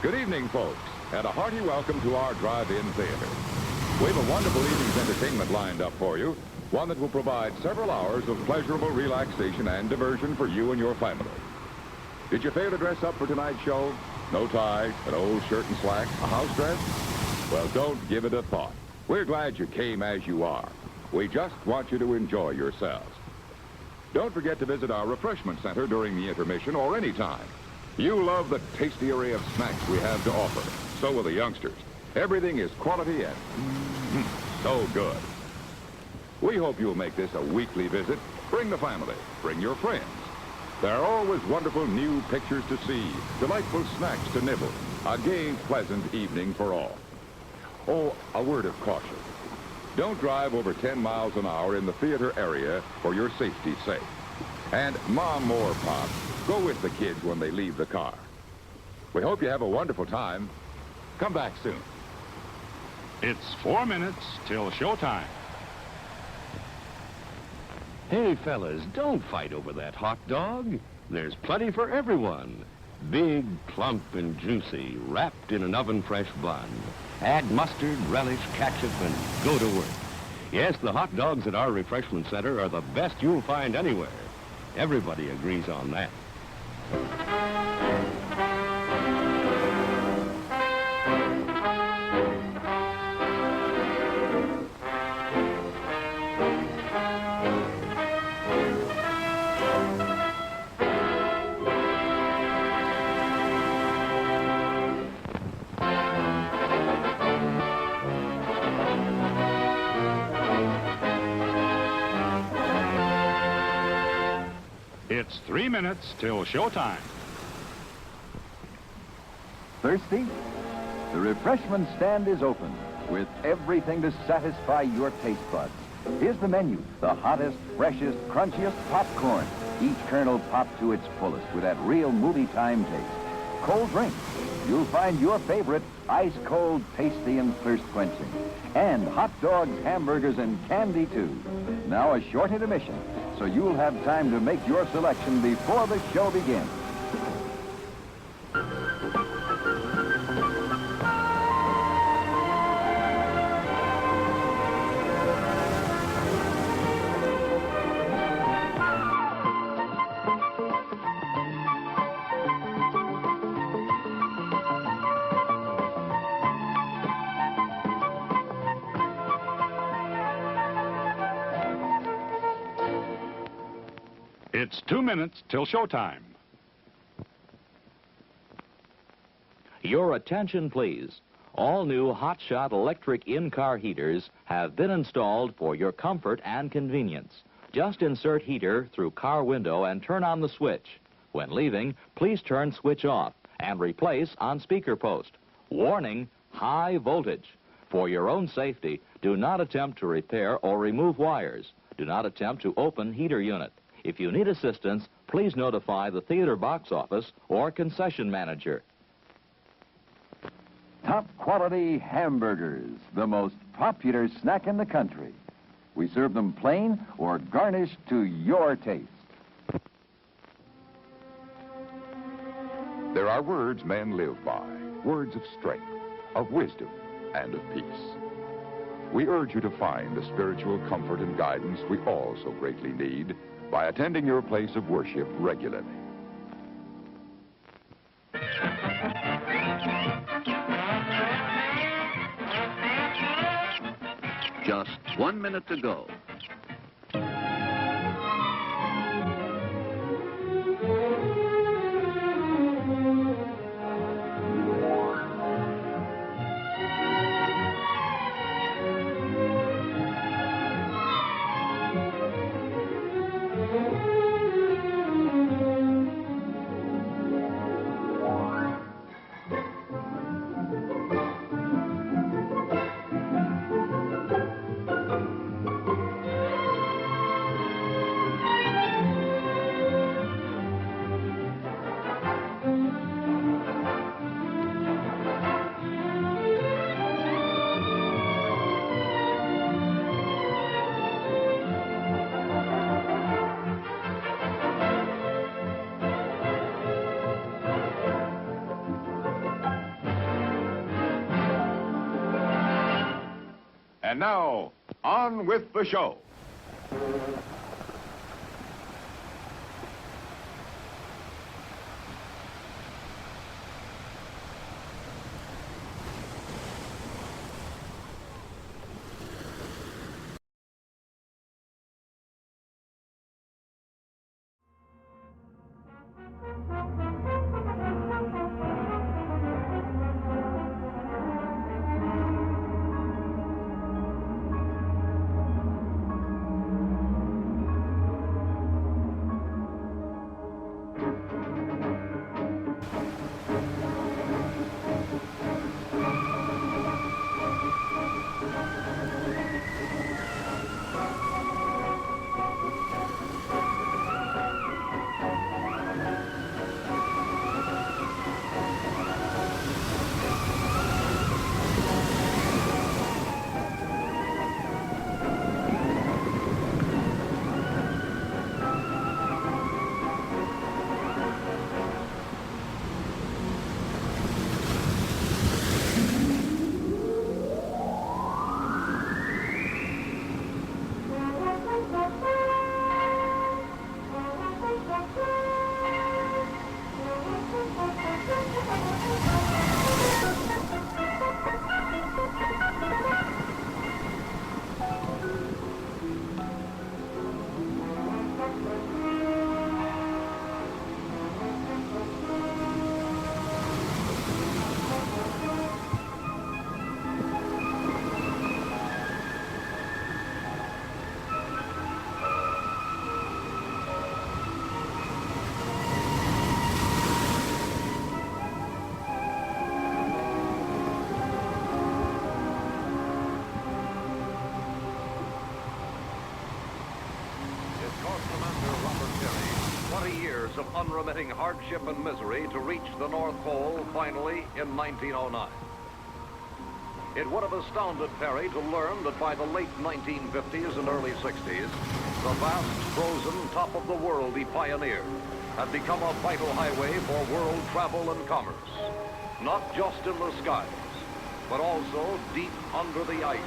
Good evening, folks, and a hearty welcome to our drive-in theater. We have a wonderful evening's entertainment lined up for you, one that will provide several hours of pleasurable relaxation and diversion for you and your family. Did you fail to dress up for tonight's show? No tie, an old shirt and slacks, a house dress? Well, don't give it a thought. We're glad you came as you are. We just want you to enjoy yourselves. Don't forget to visit our refreshment center during the intermission or any time. You love the tasty array of snacks we have to offer. So will the youngsters. Everything is quality and so good. We hope you'll make this a weekly visit. Bring the family. Bring your friends. There are always wonderful new pictures to see, delightful snacks to nibble, a gay, pleasant evening for all. Oh, a word of caution. Don't drive over 10 miles an hour in the theater area for your safety's sake. And Mom or Pop, go with the kids when they leave the car. We hope you have a wonderful time. Come back soon. It's 4 minutes till showtime. Hey, fellas, don't fight over that hot dog. There's plenty for everyone. Big, plump, and juicy, wrapped in an oven-fresh bun. Add mustard, relish, ketchup, and go to work. Yes, the hot dogs at our refreshment center are the best you'll find anywhere. Everybody agrees on that. It's 3 minutes till showtime. Thirsty? The refreshment stand is open with everything to satisfy your taste buds. Here's the menu. The hottest, freshest, crunchiest popcorn. Each kernel popped to its fullest with that real movie time taste. Cold drinks. You'll find your favorite ice cold, tasty, and thirst quenching. And hot dogs, hamburgers, and candy too. Now a short intermission, so you'll have time to make your selection before the show begins. It's 2 minutes till showtime. Your attention, please. All new hotshot electric in-car heaters have been installed for your comfort and convenience. Just insert heater through car window and turn on the switch. When leaving, please turn switch off and replace on speaker post. Warning, high voltage. For your own safety, do not attempt to repair or remove wires. Do not attempt to open heater unit. If you need assistance, please notify the theater box office or concession manager. Top quality hamburgers, the most popular snack in the country. We serve them plain or garnished to your taste. There are words men live by, words of strength, of wisdom, and of peace. We urge you to find the spiritual comfort and guidance we all so greatly need by attending your place of worship regularly. Just 1 minute to go. And now, on with the show. Of unremitting hardship and misery to reach the North Pole finally in 1909. It would have astounded Perry to learn that by the late 1950s and early 60s, the vast frozen top of the world he pioneered had become a vital highway for world travel and commerce, not just in the skies, but also deep under the ice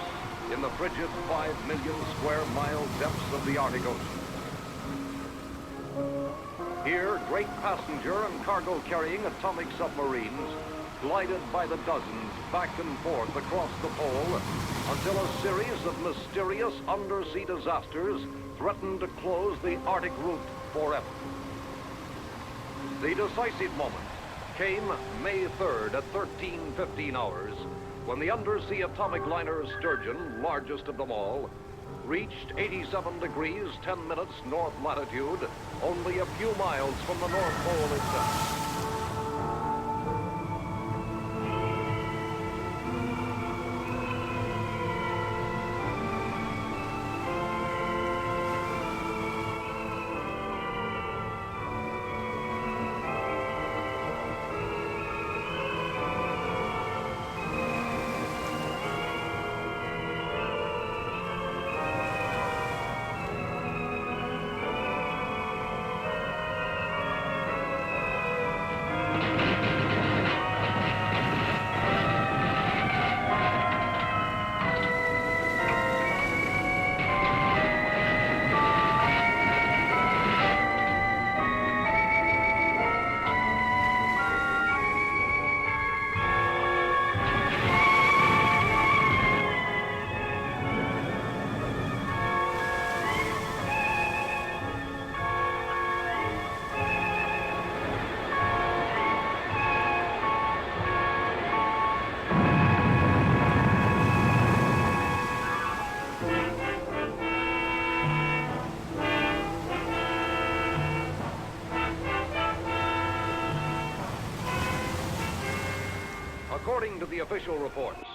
in the frigid 5 million square mile depths of the Arctic Ocean. Here, great passenger and cargo-carrying atomic submarines glided by the dozens back and forth across the pole until a series of mysterious undersea disasters threatened to close the Arctic route forever. The decisive moment came May 3rd at 13:15 hours when the undersea atomic liner Sturgeon, largest of them all, reached 87 degrees 10 minutes north latitude, only a few miles from the North Pole itself. According to the official reports,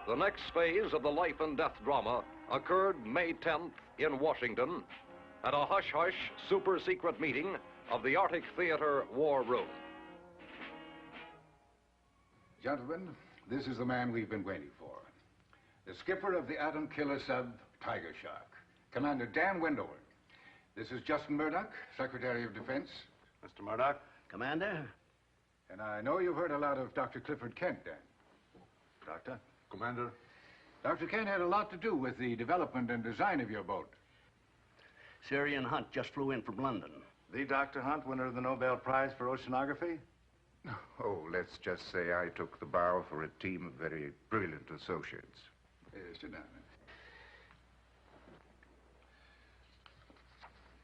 the next phase of the life and death drama occurred May 10th in Washington at a hush-hush, super-secret meeting of the Arctic Theater War Room. Gentlemen, this is the man we've been waiting for. The skipper of the atom killer sub, Tiger Shark, Commander Dan Wendover. This is Justin Murdoch, Secretary of Defense. Mr. Murdoch? Commander? And I know you've heard a lot of Dr. Clifford Kent, Dan. Doctor? Commander, Dr. Kent had a lot to do with the development and design of your boat. Syrian Hunt just flew in from London. The Dr. Hunt, winner of the Nobel Prize for Oceanography? Oh, let's just say I took the bow for a team of very brilliant associates. Sit down.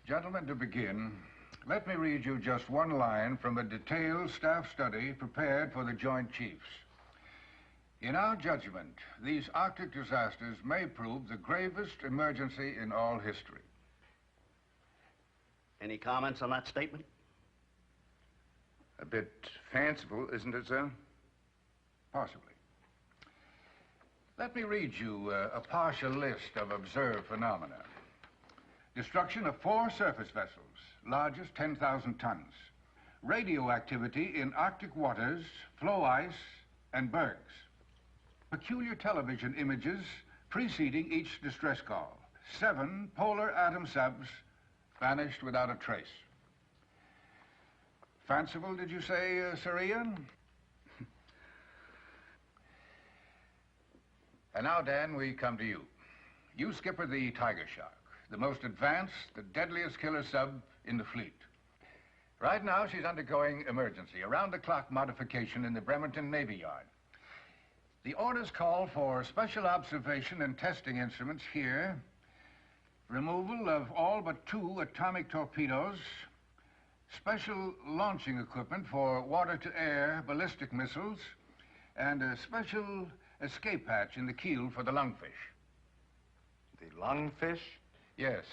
Gentlemen, to begin, let me read you just one line from a detailed staff study prepared for the Joint Chiefs. In our judgment, these Arctic disasters may prove the gravest emergency in all history. Any comments on that statement? A bit fanciful, isn't it, sir? Possibly. Let me read you a partial list of observed phenomena. Destruction of 4 surface vessels, largest 10,000 tons. Radioactivity in Arctic waters, floe ice, and bergs. Peculiar television images preceding each distress call. 7 polar atom subs vanished without a trace. Fanciful, did you say, Sir Ian? And now, Dan, we come to you. You skipper the Tiger Shark, the most advanced, the deadliest killer sub in the fleet. Right now, she's undergoing emergency, around-the-clock modification in the Bremerton Navy Yard. The orders call for special observation and testing instruments here, removal of all but 2 atomic torpedoes, special launching equipment for water-to-air ballistic missiles, and a special escape hatch in the keel for the lungfish. The lungfish? Yes,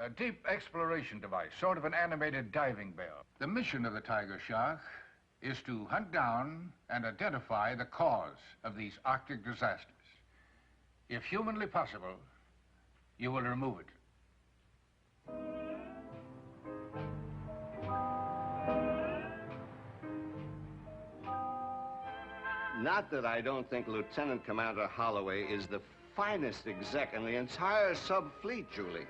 a deep exploration device, sort of an animated diving bell. The mission of the Tiger Shark is to hunt down and identify the cause of these Arctic disasters. If humanly possible, you will remove it. Not that I don't think Lieutenant Commander Holloway is the finest exec in the entire sub-fleet, Julie.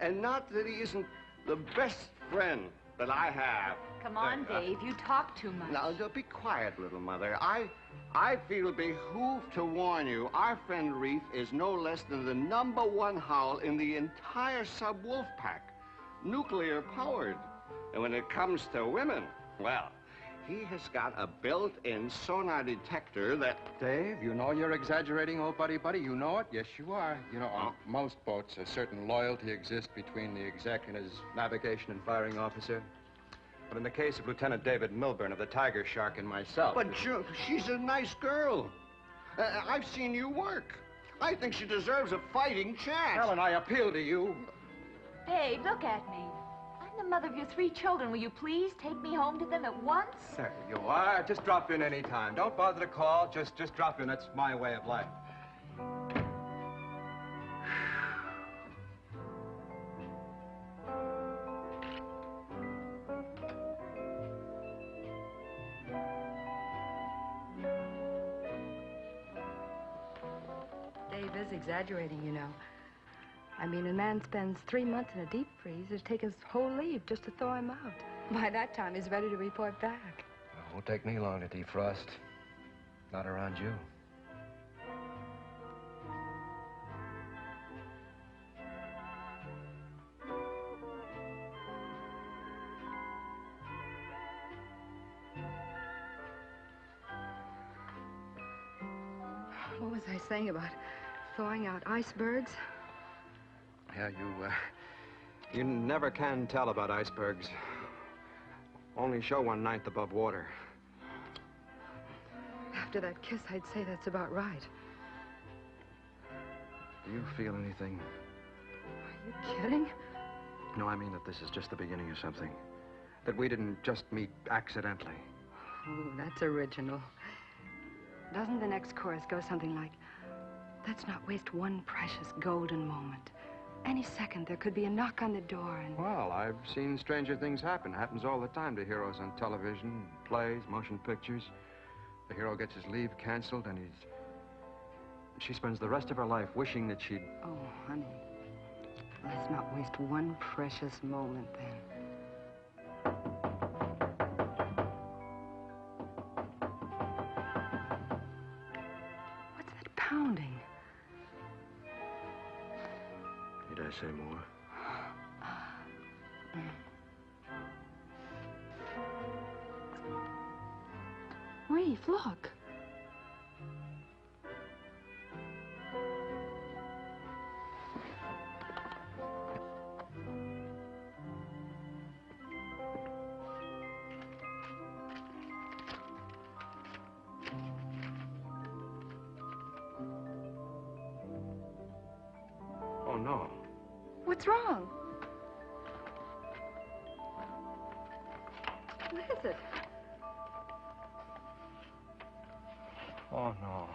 And not that he isn't the best friend that I have. Come on, Dave. You talk too much. Now, be quiet, little mother. I feel behooved to warn you, our friend Reef is no less than the #1 howl in the entire sub-wolf pack. Nuclear-powered. And when it comes to women, well, he has got a built-in sonar detector that... Dave, you know you're exaggerating, old buddy. You know it? Yes, you are. You know, on most boats, a certain loyalty exists between the exec and his navigation and firing officer. But in the case of Lieutenant David Milburn of the Tiger Shark and myself... But she's a nice girl. I've seen you work. I think she deserves a fighting chance. Helen, I appeal to you. Dave, look at me. I'm the mother of your 3 children. Will you please take me home to them at once? There you are. Just drop in any time. Don't bother to call. Just drop in. That's my way of life. Dave is exaggerating, you know. I mean, a man spends 3 months in a deep freeze. It'd take his whole leave just to thaw him out. By that time, he's ready to report back. It won't take me long to defrost. Not around you. What was I saying about thawing out icebergs? Yeah, you never can tell about icebergs. Only show 1/9 above water. After that kiss, I'd say that's about right. Do you feel anything? Are you kidding? No, I mean that this is just the beginning of something. That we didn't just meet accidentally. Oh, that's original. Doesn't the next chorus go something like, let's not waste one precious golden moment. Any second, there could be a knock on the door and... Well, I've seen stranger things happen. Happens all the time to heroes on television, plays, motion pictures. The hero gets his leave canceled and she spends the rest of her life wishing that she'd... Oh, honey. Let's not waste one precious moment, then. What's that pounding? say more. Reef, look. Oh, no. What's wrong? What is it? Oh, no.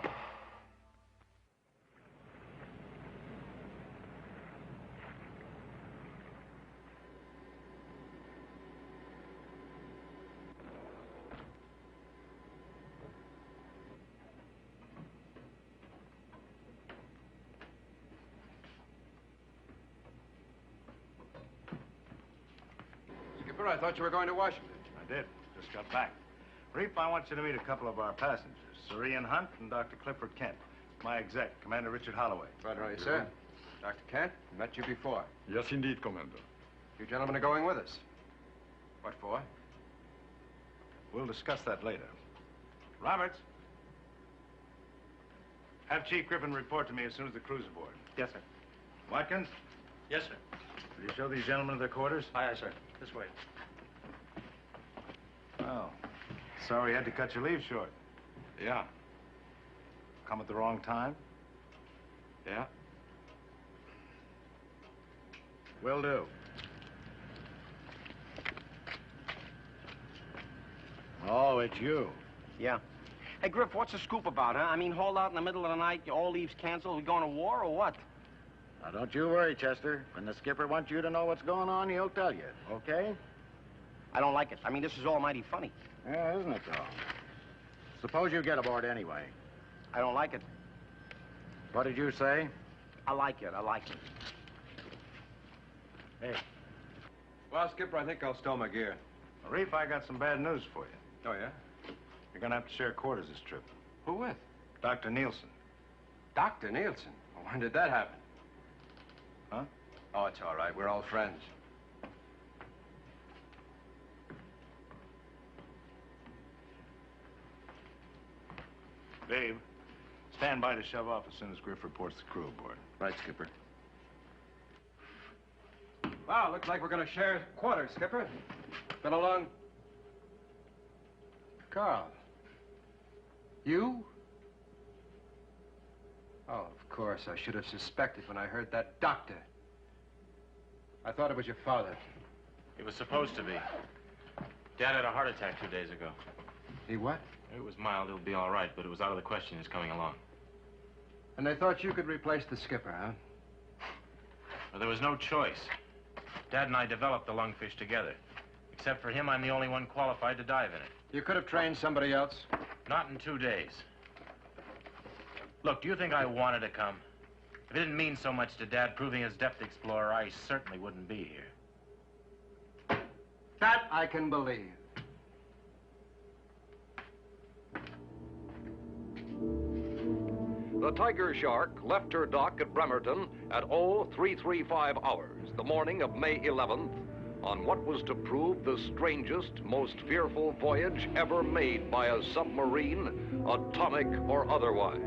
Skipper, I thought you were going to Washington. I did. Just got back. Reef, I want you to meet a couple of our passengers, Sir Ian Hunt and Dr. Clifford Kent. My exec, Commander Richard Holloway. Right away, sir. Dr. Kent, met you before. Yes, indeed, Commander. You gentlemen are going with us. What for? We'll discuss that later. Roberts. Have Chief Griffin report to me as soon as the crew's aboard. Yes, sir. Watkins? Yes, sir. Will you show these gentlemen their quarters? Aye, sir. This way. Oh. Sorry you had to cut your leave short. Yeah. Come at the wrong time? Yeah. Will do. Oh, it's you. Yeah. Hey, Griff, what's the scoop about, huh? I mean, hold out in the middle of the night, all leaves canceled, we going to war or what? Now, don't you worry, Chester. When the skipper wants you to know what's going on, he'll tell you, okay? I don't like it. I mean, this is almighty funny. Yeah, isn't it, though? Suppose you get aboard anyway. I don't like it. What did you say? I like it. I like it. Hey. Well, Skipper, I think I'll stow my gear. Reef, I got some bad news for you. Oh, yeah? You're gonna have to share quarters this trip. Who with? Dr. Nielsen. Dr. Nielsen? Well, when did that happen? Huh? Oh, it's all right. We're all friends. Dave, stand by to shove off as soon as Griff reports the crew aboard. Right, Skipper. Wow, looks like we're going to share quarters, Skipper. Been a long... Carl. You? Oh, of course. I should have suspected when I heard that doctor. I thought it was your father. It was supposed to be. Dad had a heart attack 2 days ago. He what? It was mild. He'll be all right, but it was out of the question he's coming along. And they thought you could replace the skipper, huh? Well, there was no choice. Dad and I developed the lungfish together. Except for him, I'm the only one qualified to dive in it. You could have trained somebody else. Not in 2 days. Look, do you think I wanted to come? If it didn't mean so much to Dad proving his depth explorer, I certainly wouldn't be here. That I can believe. The Tiger Shark left her dock at Bremerton at 0335 hours, the morning of May 11th, on what was to prove the strangest, most fearful voyage ever made by a submarine, atomic or otherwise.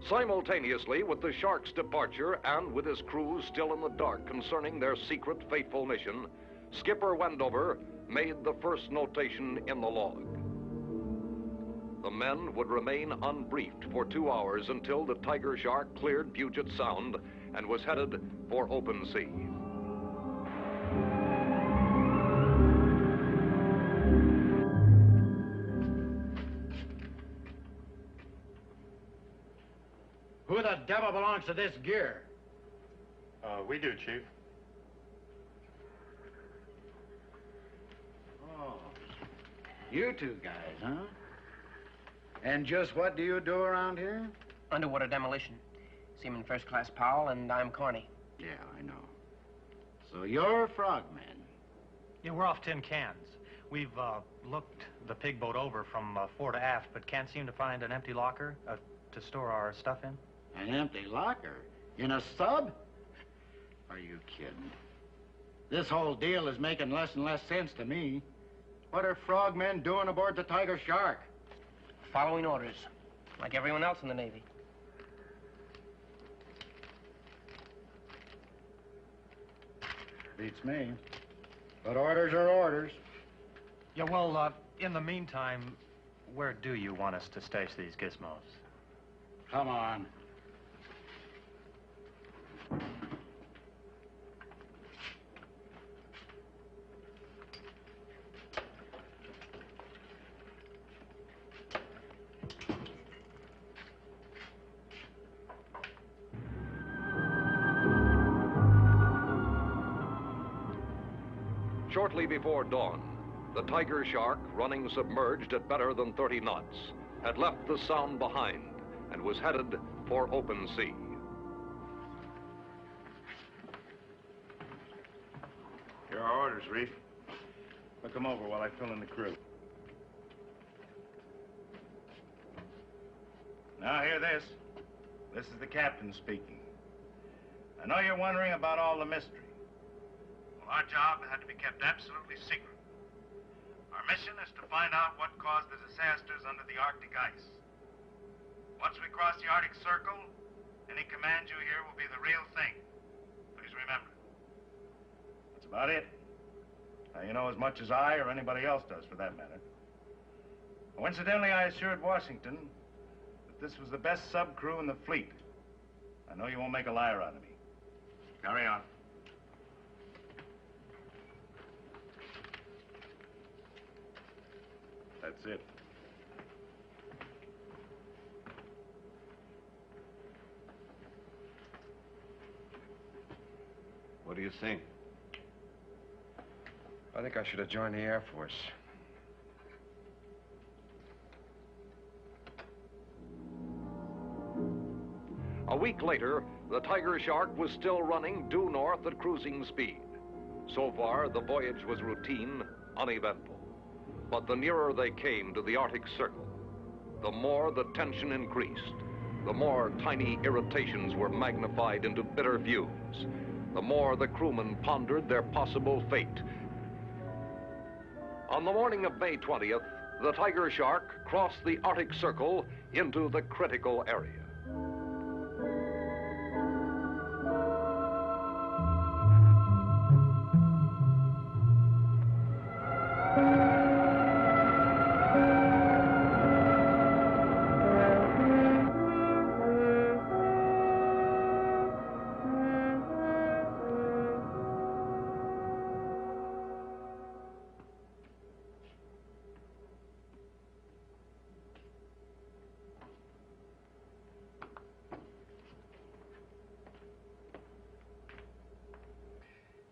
Simultaneously with the Shark's departure and with his crew still in the dark concerning their secret, fateful mission, Skipper Wendover made the first notation in the log. The men would remain unbriefed for 2 hours until the Tiger Shark cleared Puget Sound and was headed for open sea. Who the devil belongs to this gear? We do, Chief. Oh. You two guys, huh? And just what do you do around here? Underwater demolition. Seaman First Class Powell, and I'm Corny. Yeah, I know. So you're frogmen. Yeah, we're off tin cans. We've looked the pig boat over from fore to aft, but can't seem to find an empty locker to store our stuff in. An empty locker? In a sub? Are you kidding? This whole deal is making less and less sense to me. What are frogmen doing aboard the Tiger Shark? Following orders, like everyone else in the Navy. Beats me. But orders are orders. Yeah, well, in the meantime, where do you want us to stash these gizmos? Come on. Shortly before dawn, the Tiger Shark, running submerged at better than 30 knots, had left the Sound behind and was headed for open sea. Here are orders, Reef. Look them over while I fill in the crew. Now, hear this. This is the captain speaking. I know you're wondering about all the mystery. Well, our job had to be kept absolutely secret. Our mission is to find out what caused the disasters under the Arctic ice. Once we cross the Arctic Circle, any command you hear will be the real thing. Please remember. That's about it. Now, you know as much as I or anybody else does, for that matter. Coincidentally, I assured Washington that this was the best sub crew in the fleet. I know you won't make a liar out of me. Carry on. That's it. What do you think? I think I should have joined the Air Force. A week later, the Tiger Shark was still running due north at cruising speed. So far, the voyage was routine, uneventful. But the nearer they came to the Arctic Circle, the more the tension increased. The more tiny irritations were magnified into bitter fumes. The more the crewmen pondered their possible fate. On the morning of May 20th, the Tiger Shark crossed the Arctic Circle into the critical area.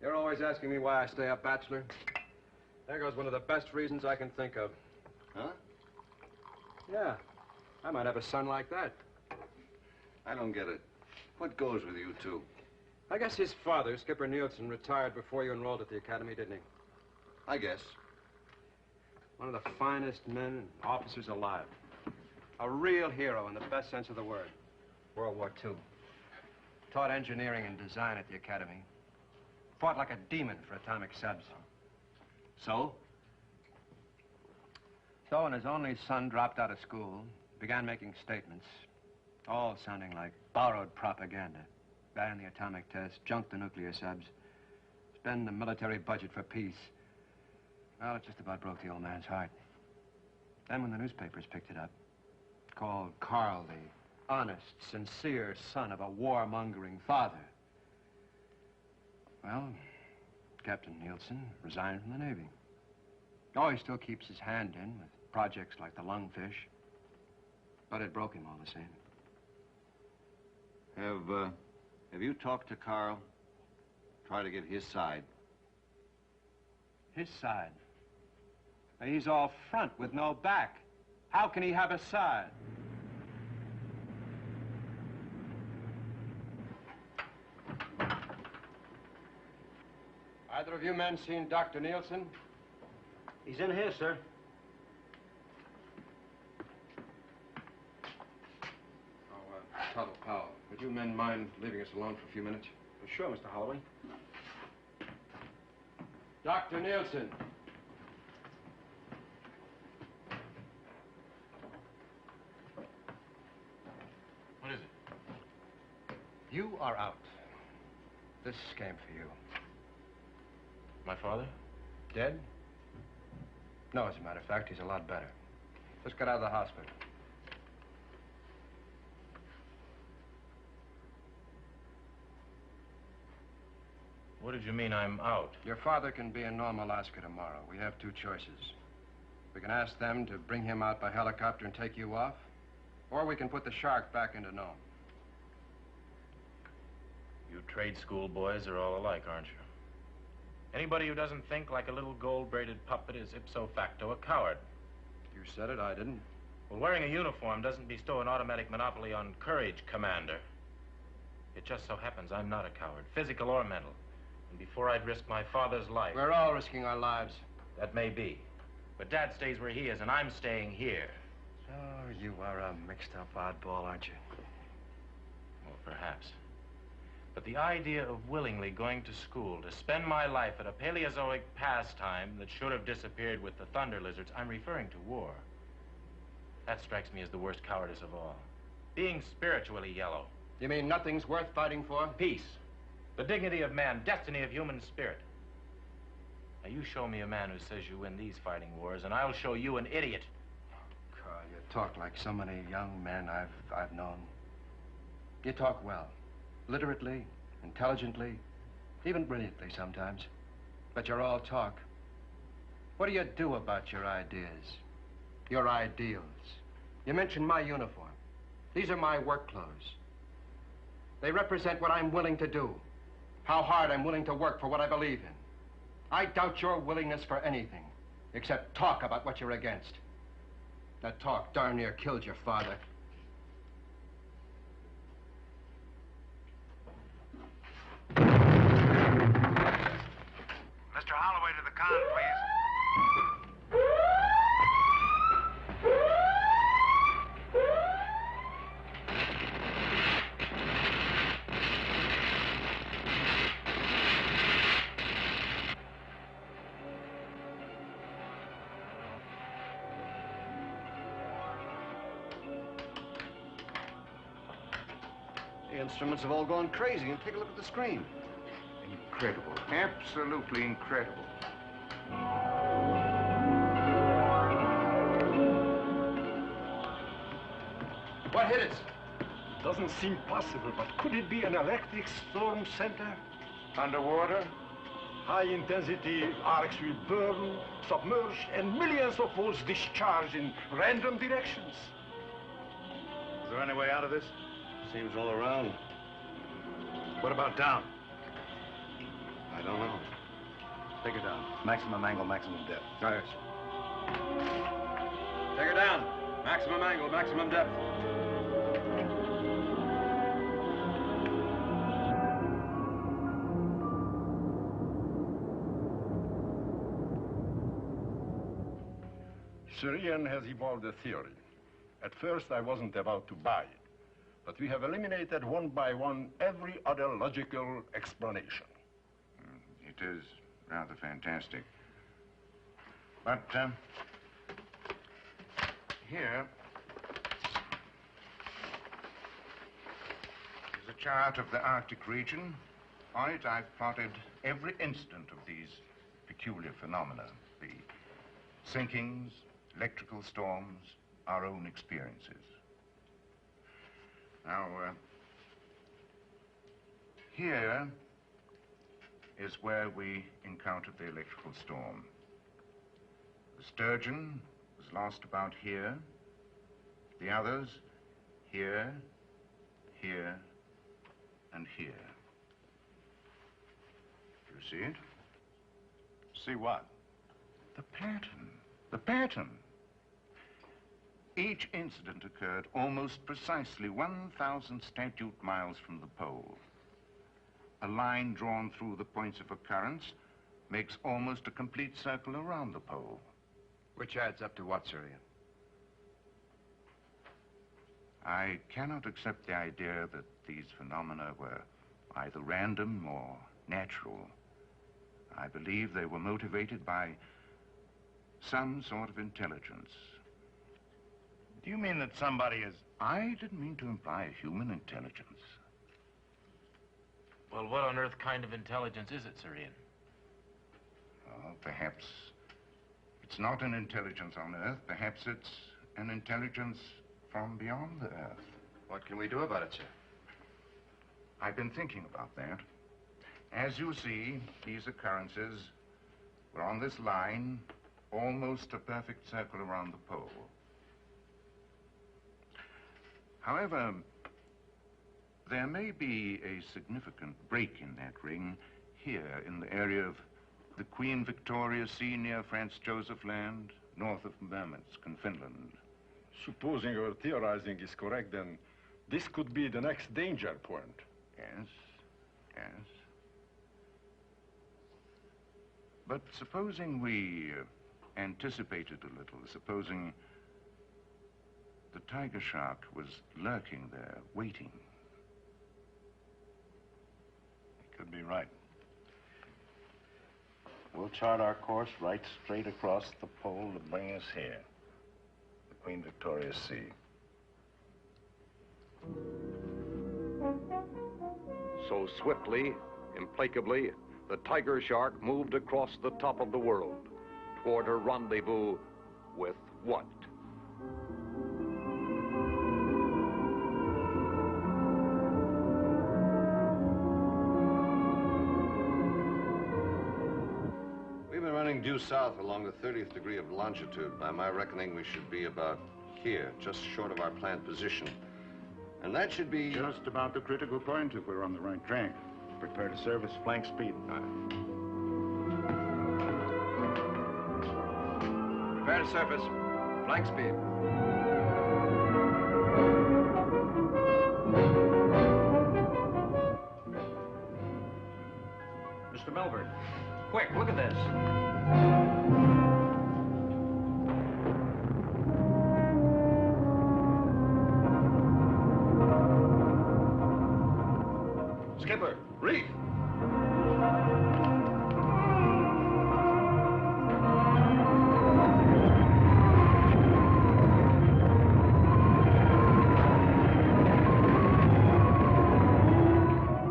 You're always asking me why I stay up, bachelor. There goes one of the best reasons I can think of. Huh? Yeah. I might have a son like that. I don't get it. What goes with you two? I guess his father, Skipper Nielsen, retired before you enrolled at the academy, didn't he? I guess. One of the finest men and officers alive. A real hero in the best sense of the word. World War II. Taught engineering and design at the academy. Fought like a demon for atomic subs. So? So when his only son dropped out of school, began making statements, all sounding like borrowed propaganda. Ban the atomic test, junk the nuclear subs, spend the military budget for peace. Well, it just about broke the old man's heart. Then when the newspapers picked it up, called Carl the honest, sincere son of a warmongering father. Well, Captain Nielsen resigned from the Navy. Oh, he still keeps his hand in with projects like the lungfish. But it broke him all the same. Have you talked to Carl? Try to get his side. His side? He's all front with no back. How can he have a side? Either of you men seen Dr. Nielsen? He's in here, sir. Would you men mind leaving us alone for a few minutes? Sure, Mr. Holloway. Dr. Nielsen. What is it? You are out. This came for you. My father? Dead? No, as a matter of fact, he's a lot better. Just got out of the hospital. What did you mean I'm out? Your father can be in Nome, Alaska tomorrow. We have two choices. We can ask them to bring him out by helicopter and take you off, or we can put the shark back into Nome. You trade school boys are all alike, aren't you? Anybody who doesn't think like a little gold-braided puppet is ipso facto a coward. You said it, I didn't. Well, wearing a uniform doesn't bestow an automatic monopoly on courage, Commander. It just so happens I'm not a coward, physical or mental. And before I'd risk my father's life... We're all risking our lives. That may be. But Dad stays where he is, and I'm staying here. Oh, you are a mixed-up oddball, aren't you? Well, perhaps. But the idea of willingly going to school to spend my life at a Paleozoic pastime that should have disappeared with the thunder lizards, I'm referring to war. That strikes me as the worst cowardice of all. Being spiritually yellow. You mean nothing's worth fighting for? Peace. The dignity of man, destiny of human spirit. Now, you show me a man who says you win these fighting wars, and I'll show you an idiot. Carl, you talk like so many young men I've known. You talk well. Literately, intelligently, even brilliantly sometimes. But you're all talk. What do you do about your ideas? Your ideals? You mentioned my uniform. These are my work clothes. They represent what I'm willing to do. How hard I'm willing to work for what I believe in. I doubt your willingness for anything, except talk about what you're against. That talk darn near killed your father. Mr. Holloway to the con, please. The instruments have all gone crazy, and take a look at the screen. Incredible. Absolutely incredible. What hit it? Doesn't seem possible, but could it be an electric storm center? Underwater? High-intensity arcs will burn, submerge, and millions of volts discharge in random directions. Is there any way out of this? Seems all around. What about down? I don't know. Take her down. Maximum angle, maximum depth. Yes. Take her down. Maximum angle, maximum depth. Syrian has evolved a theory. At first, I wasn't about to buy it. But we have eliminated one by one every other logical explanation. It is rather fantastic. But here is a chart of the Arctic region. On it, I've plotted every instant of these peculiar phenomena, the sinkings, electrical storms, our own experiences. Now, here is where we encountered the electrical storm. The sturgeon was lost about here. The others, here, here, and here. Do you see it? See what? The pattern. The pattern. Each incident occurred almost precisely 1,000 statute miles from the pole. A line drawn through the points of occurrence makes almost a complete circle around the pole. Which adds up to what, Syrian? I cannot accept the idea that these phenomena were either random or natural. I believe they were motivated by some sort of intelligence. Do you mean that somebody is... I didn't mean to imply human intelligence. Well, what on earth kind of intelligence is it, Sir Ian? Well, perhaps it's not an intelligence on Earth. Perhaps it's an intelligence from beyond the Earth. What can we do about it, sir? I've been thinking about that. As you see, these occurrences were on this line, almost a perfect circle around the pole. However, there may be a significant break in that ring here in the area of the Queen Victoria Sea near Franz Joseph Land, north of Murmansk in Finland. Supposing your theorizing is correct, then this could be the next danger point. Yes, yes. But supposing we anticipated a little, supposing the tiger shark was lurking there, waiting. You could be right. We'll chart our course right straight across the pole to bring us here, the Queen Victoria Sea. So swiftly, implacably, the tiger shark moved across the top of the world toward her rendezvous with what? We've been running due south along the 30th degree of longitude. By my reckoning, we should be about here, just short of our planned position. And that should be... Just about the critical point if we're on the right track. Prepare to service flank speed. Prepare to surface. Flank speed. Mr. Melbourne, quick, look at this. Skipper, reef!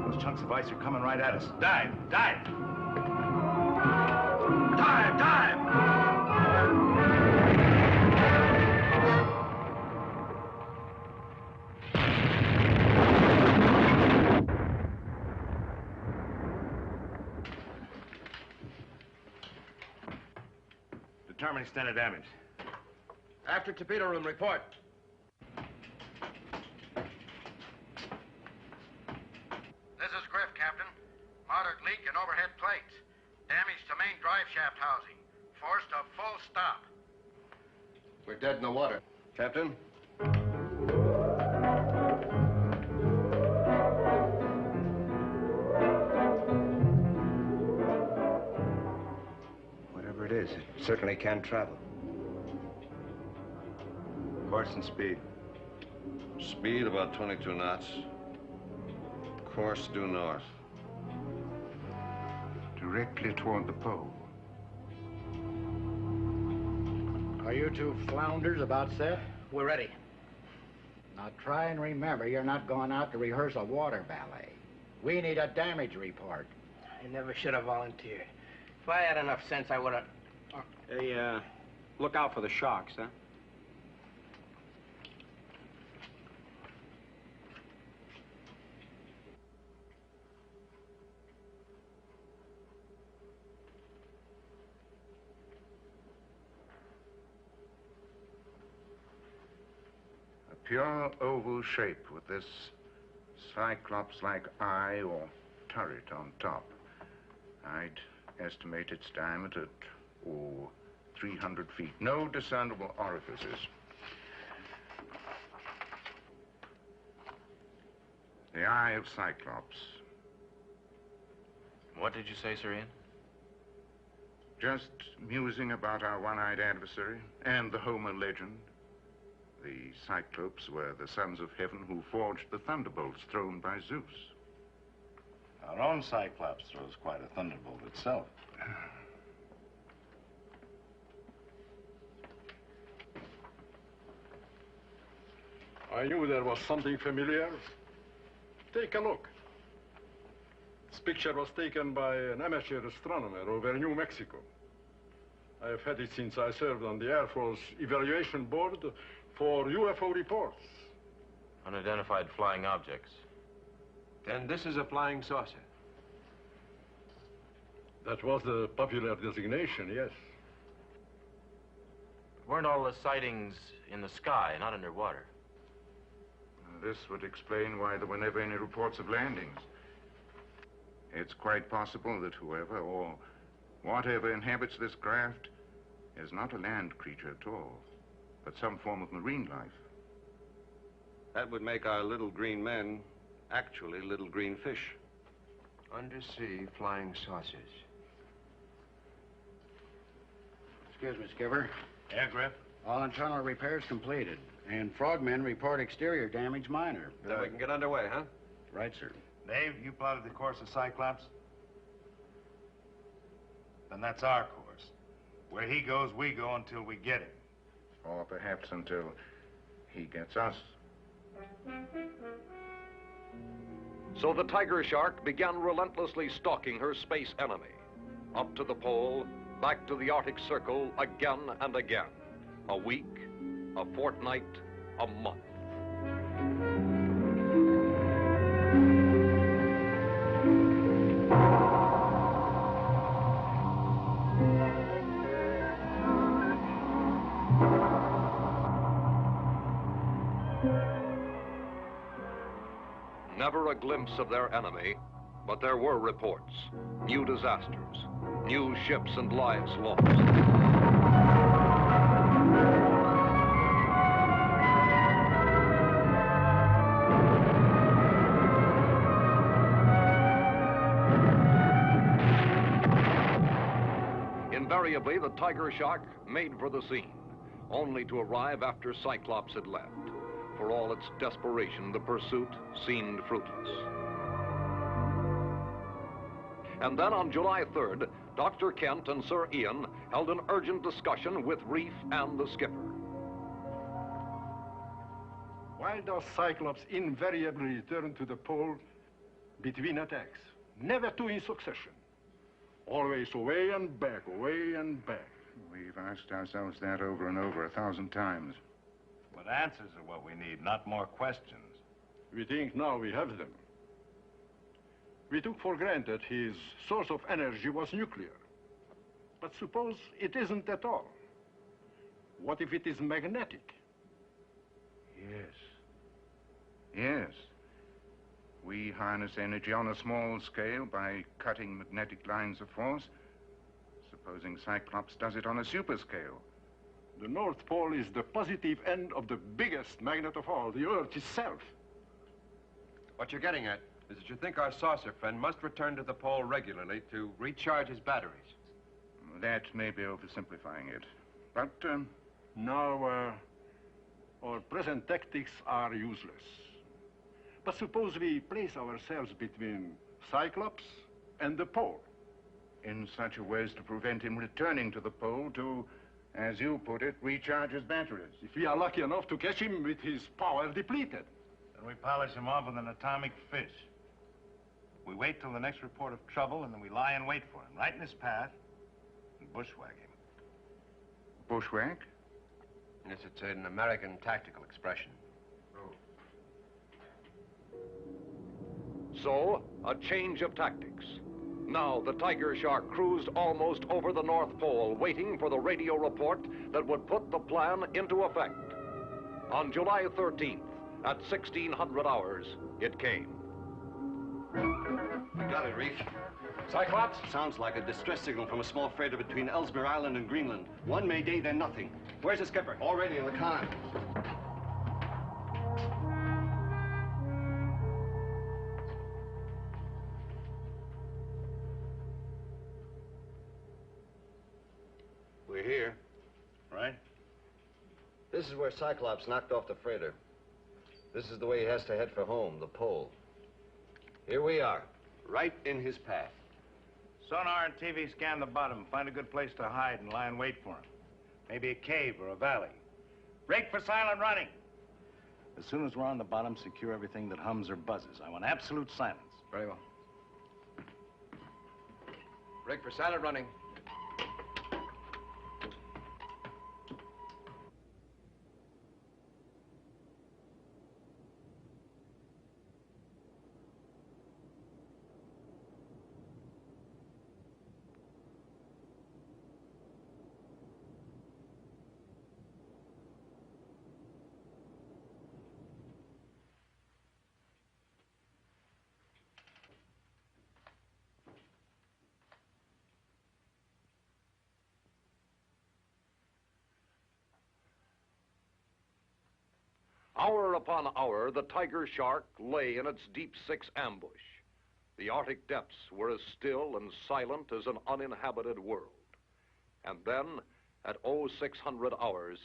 Those chunks of ice are coming right at us. Dive! Dive! Dive! Dive! Determine extent of damage. After torpedo room, report. This is Griff, Captain. Moderate leak in overhead plates. Damage to main drive shaft housing. Forced a full stop. We're dead in the water. Captain? Whatever it is, it certainly can travel. Course and speed. Speed about 22 knots. Course due north. Directly toward the pole. Are you two flounders about set? We're ready. Now try and remember you're not going out to rehearse a water ballet. We need a damage report. I never should have volunteered. If I had enough sense, I would have... Hey, look out for the sharks, huh? Pure oval shape with this Cyclops-like eye or turret on top. I'd estimate its diameter at, 300 feet. No discernible orifices. The eye of Cyclops. What did you say, Sir Ian? Just musing about our one-eyed adversary and the Homer legend. The Cyclops were the sons of heaven who forged the thunderbolts thrown by Zeus. Our own Cyclops throws quite a thunderbolt itself. I knew there was something familiar. Take a look. This picture was taken by an amateur astronomer over New Mexico. I have had it since I served on the Air Force Evaluation Board for UFO reports. Unidentified flying objects. Then this is a flying saucer. That was the popular designation, yes. Weren't all the sightings in the sky, not underwater? This would explain why there were never any reports of landings. It's quite possible that whoever or whatever inhabits this craft is not a land creature at all, but some form of marine life. That would make our little green men actually little green fish. Undersea flying saucers. Excuse me, Skipper. Yeah, Griff? All internal repairs completed, and frogmen report exterior damage minor. Then we can get underway, huh? Right, sir. Dave, you plotted the course of Cyclops? Then that's our course. Where he goes, we go until we get him. Or perhaps until he gets us. So the tiger shark began relentlessly stalking her space enemy. Up to the pole, back to the Arctic Circle, again and again. A week, a fortnight, a month. Never a glimpse of their enemy, but there were reports. New disasters, new ships and lives lost. Invariably, the tiger shark made for the scene, only to arrive after Cyclops had left. For all its desperation, the pursuit seemed fruitless. And then on July 3rd, Dr. Kent and Sir Ian held an urgent discussion with Reef and the skipper. Why does Cyclops invariably return to the pole between attacks? Never two in succession. Always away and back, away and back. We've asked ourselves that over and over 1,000 times. But answers are what we need, not more questions. We think now we have them. We took for granted his source of energy was nuclear. But suppose it isn't at all. What if it is magnetic? Yes. Yes. We harness energy on a small scale by cutting magnetic lines of force. Supposing Cyclops does it on a super scale. The North Pole is the positive end of the biggest magnet of all, the Earth itself. What you're getting at is that you think our saucer friend must return to the pole regularly to recharge his batteries. That may be oversimplifying it. But, now, our present tactics are useless. But suppose we place ourselves between Cyclops and the pole. In such a way as to prevent him returning to the pole to, as you put it, recharge his batteries. If we are lucky enough to catch him with his power depleted. Then we polish him off with an atomic fish. We wait till the next report of trouble, and then we lie in wait for him, right in his path, and bushwhack him. Bushwhack? Yes, it's an American tactical expression. So, a change of tactics. Now, the tiger shark cruised almost over the North Pole, waiting for the radio report that would put the plan into effect. On July 13th, at 1600 hours, it came. We got it, Reef. Cyclops? Sounds like a distress signal from a small freighter between Ellesmere Island and Greenland. One Mayday, then nothing. Where's the skipper? Already in the con. We're here. Right? This is where Cyclops knocked off the freighter. This is the way he has to head for home, the pole. Here we are, right in his path. Sonar and TV scan the bottom. Find a good place to hide and lie in wait for him. Maybe a cave or a valley. Break for silent running. As soon as we're on the bottom, secure everything that hums or buzzes. I want absolute silence. Very well. Break for silent running. Hour upon hour, the tiger shark lay in its deep six ambush. The Arctic depths were as still and silent as an uninhabited world. And then, at 0600 hours,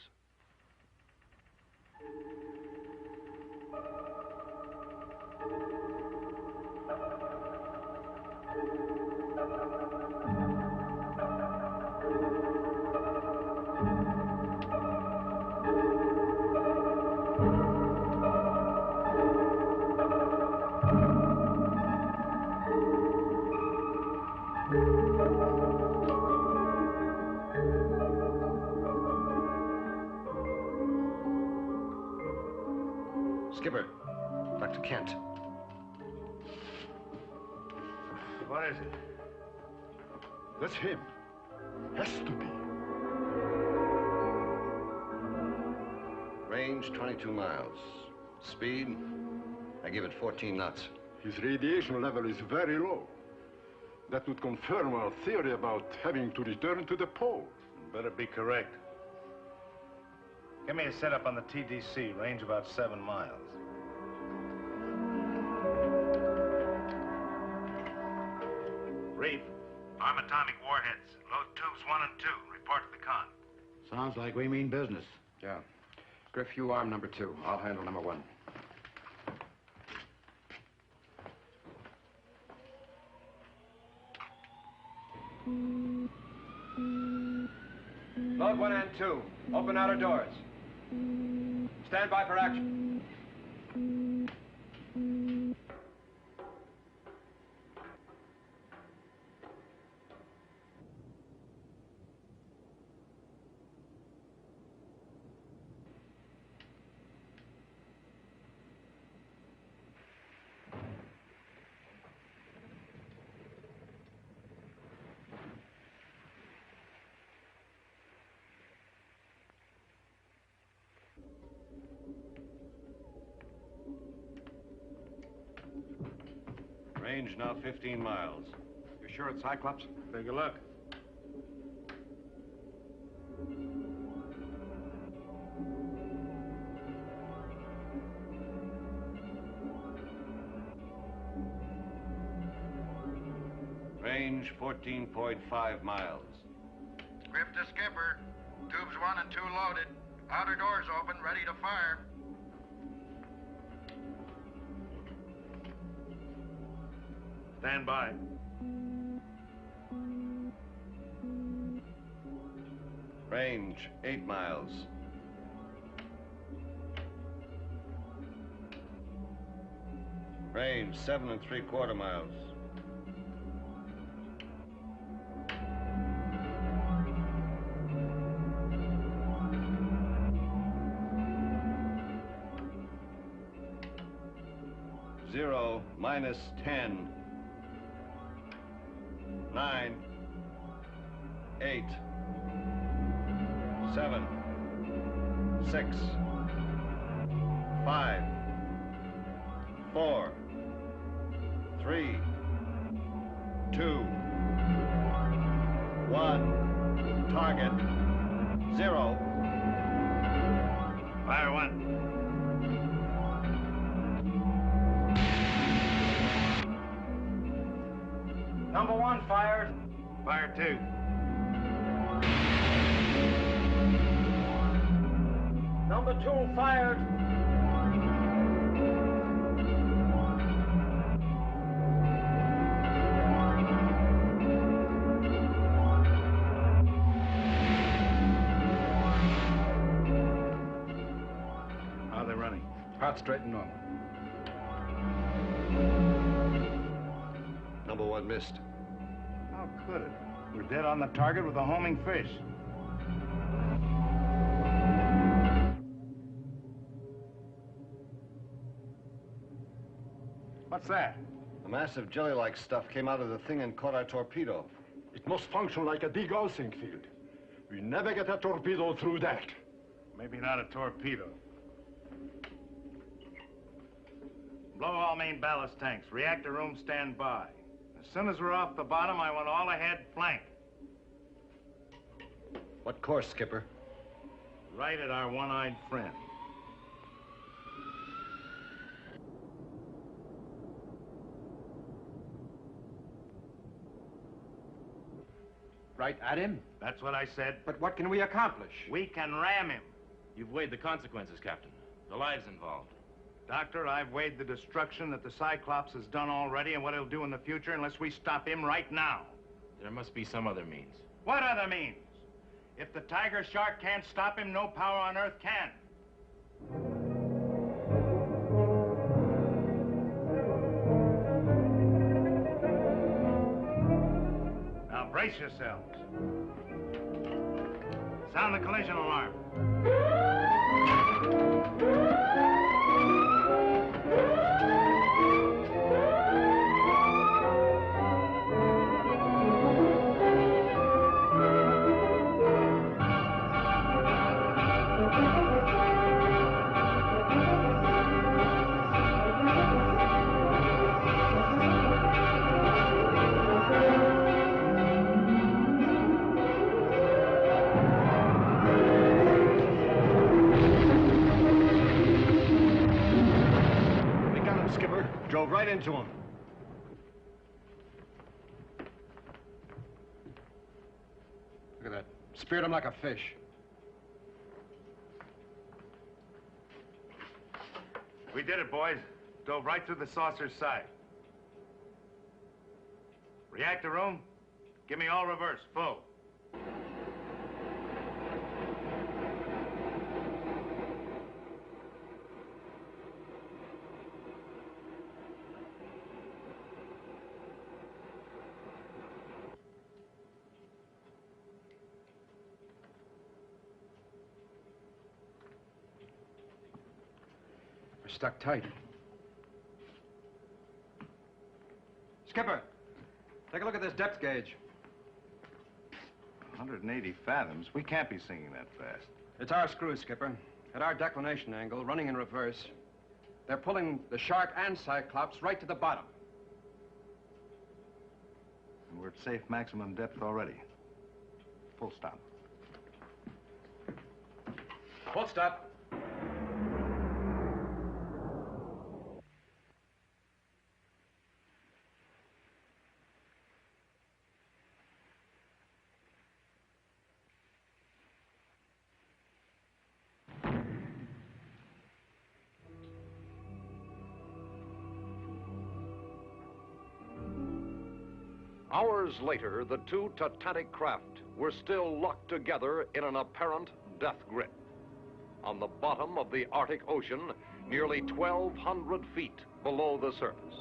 Skipper, Dr. Kent. What is it? That's him. Has to be. Range 22 miles. Speed, I give it 14 knots. His radiation level is very low. That would confirm our theory about having to return to the pole. Better be correct. Give me a setup on the TDC, range about 7 miles. Reef. Arm atomic warheads. Load tubes 1 and 2. Report to the con. Sounds like we mean business. Yeah. Griff, you arm number 2. I'll handle number 1. Load 1 and 2. Open outer doors. Stand by for action. Range now 15 miles. You sure it's Cyclops? Take a look. Range 14.5 miles. Griff to Skipper. Tubes 1 and 2 loaded. Outer doors open, ready to fire. Stand by. Range 8 miles. Range 7 3/4 miles. Zero, -10. 9, 8, 7, 6, 5, 4, 3, 2, 1. Target 0. Fire 1. Number 1 fired. Fire 2. Number 2 fired. How are they running? Hot, straight, and normal. Number 1 missed. How could it? We're dead on the target with a homing fish. What's that? A massive jelly-like stuff came out of the thing and caught our torpedo. It must function like a degaussing field. We never get a torpedo through that. Maybe not a torpedo. Blow all main ballast tanks. Reactor room stand by. As soon as we're off the bottom, I want all ahead flank. What course, Skipper? Right at our one-eyed friend. Right at him? That's what I said. But what can we accomplish? We can ram him. You've weighed the consequences, Captain. The lives involved. Doctor, I've weighed the destruction that the Cyclops has done already and what he'll do in the future unless we stop him right now. There must be some other means. What other means? If the tiger shark can't stop him, no power on Earth can. Now brace yourselves. Sound the collision alarm. Drove right into him. Look at that. Speared him like a fish. We did it, boys. Dove right through the saucer's side. Reactor room, give me all reverse, full. We're stuck tight. Skipper, take a look at this depth gauge. 180 fathoms? We can't be sinking that fast. It's our screws, Skipper. At our declination angle, running in reverse, they're pulling the Shark and Cyclops right to the bottom. And we're at safe maximum depth already. Full stop. Full stop. Hours later, the two Titanic craft were still locked together in an apparent death grip. On the bottom of the Arctic Ocean, nearly 1,200 feet below the surface.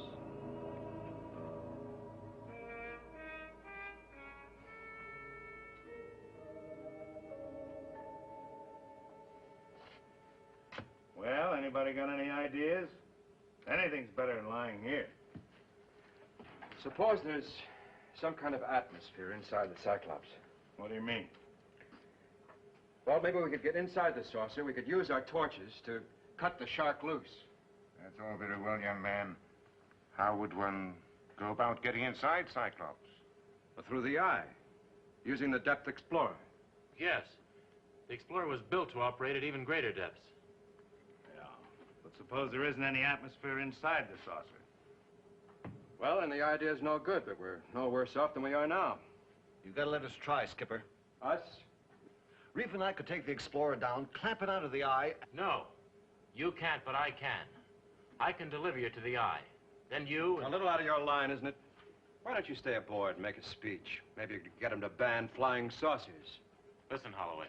Well, anybody got any ideas? Anything's better than lying here. Suppose there's some kind of atmosphere inside the Cyclops. What do you mean? Well, maybe we could get inside the saucer. We could use our torches to cut the shark loose. That's all very well, young man. How would one go about getting inside Cyclops? Well, through the eye, using the Depth Explorer. Yes. The Explorer was built to operate at even greater depths. Yeah, but suppose there isn't any atmosphere inside the saucer. Well, then the idea's no good, but we're no worse off than we are now. You've got to let us try, Skipper. Us? Reef and I could take the Explorer down, clamp it onto the eye. No. You can't, but I can. I can deliver you to the eye. Then you... A little out of your line, isn't it? Why don't you stay aboard and make a speech? Maybe you could get him to ban flying saucers. Listen, Holloway.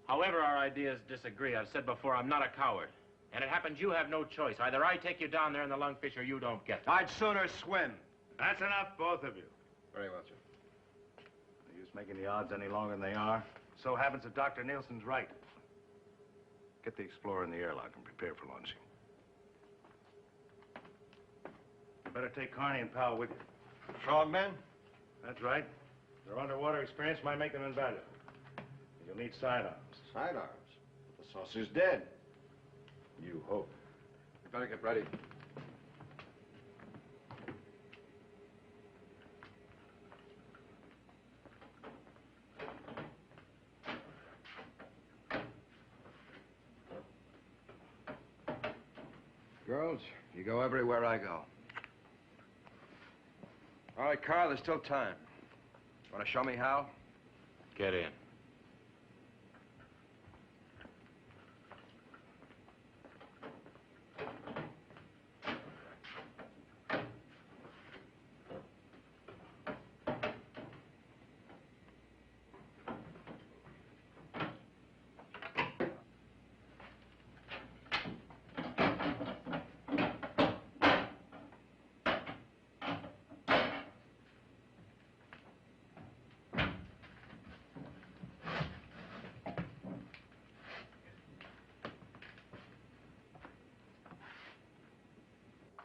However our ideas disagree, I've said before, I'm not a coward. And it happens you have no choice. Either I take you down there in the lungfish or you don't get there. I'd sooner swim. That's enough, both of you. Very well, sir. No use making the odds any longer than they are. So happens that Dr. Nielsen's right. Get the Explorer in the airlock and prepare for launching. You better take Carney and Powell with you. Frogmen? That's right. Their underwater experience might make them invaluable. You'll need sidearms. Sidearms? The saucer's dead. You hope. You better get ready. Girls, you go everywhere I go. All right, Carl, there's still time. Want to show me how? Get in.